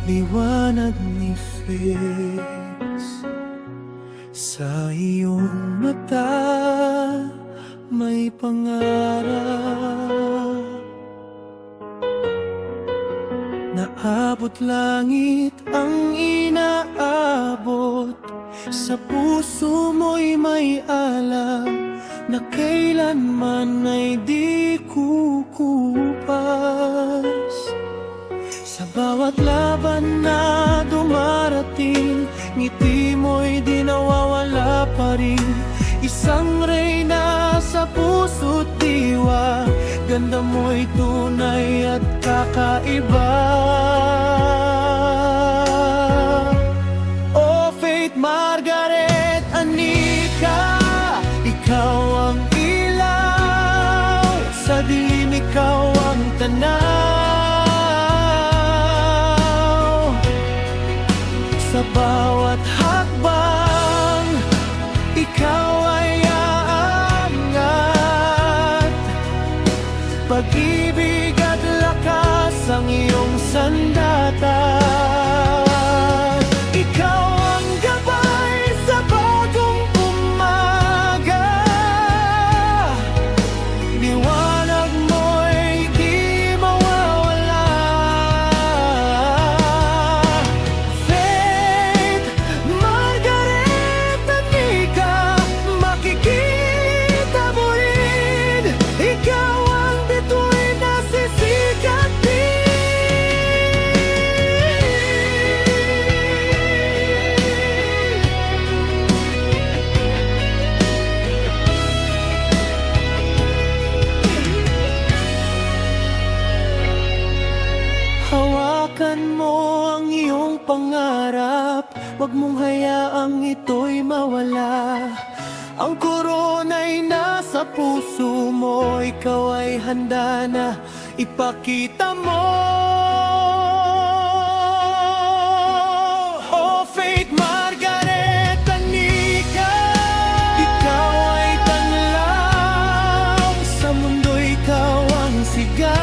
Liwanag ni Fix sa iyong mata, may pangarap. Naabot langit ang inaabot, sa puso mo'y may alam na kailanman ay di kukupas. Sa bawat laban na dumarating, ngiti mo'y di nawawala pa rin. Isang reyna sa puso't diwa, ganda mo'y tunay at kakaiba. Oh Faith, Margaret, Anika, ikaw ang ilaw, sa dilim ikaw ang tanaw. Sa bawat hakbang, ikaw ay aangat. Pag-ibig at lakas ang iyong sandata. Ikaw ang gabay sa bagong umaga, liwanag mo'y di mawawala. Faith, Margaret, Anika, makikita mo rin, ikaw ang bituin na sisikat din. Hawakan mo ang iyong pangarap, huwag mong hayaang ito'y mawala. Ang korona'y nasa puso mo, ikaw ay handa na ipakita mo. Oh Faith, Margaret, Anika, ikaw ay tanlaw, sa mundo ikaw ang sigaw.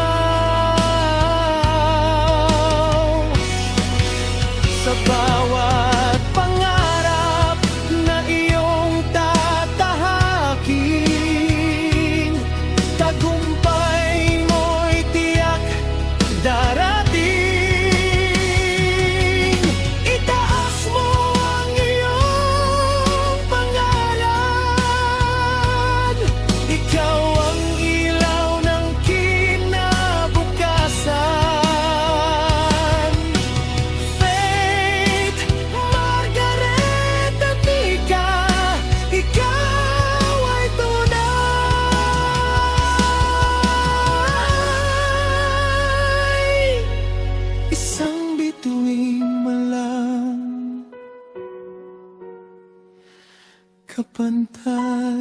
Sa bawat pangarap na iyong tatahakin, tagumpay mo'y tiyak darating. Itaas mo ang iyong pangalan, ikaw ang ilaw ng kinabukasan. Faith, Margaret, Anika, ikaw ay tunay, isang bituing malang kapantay.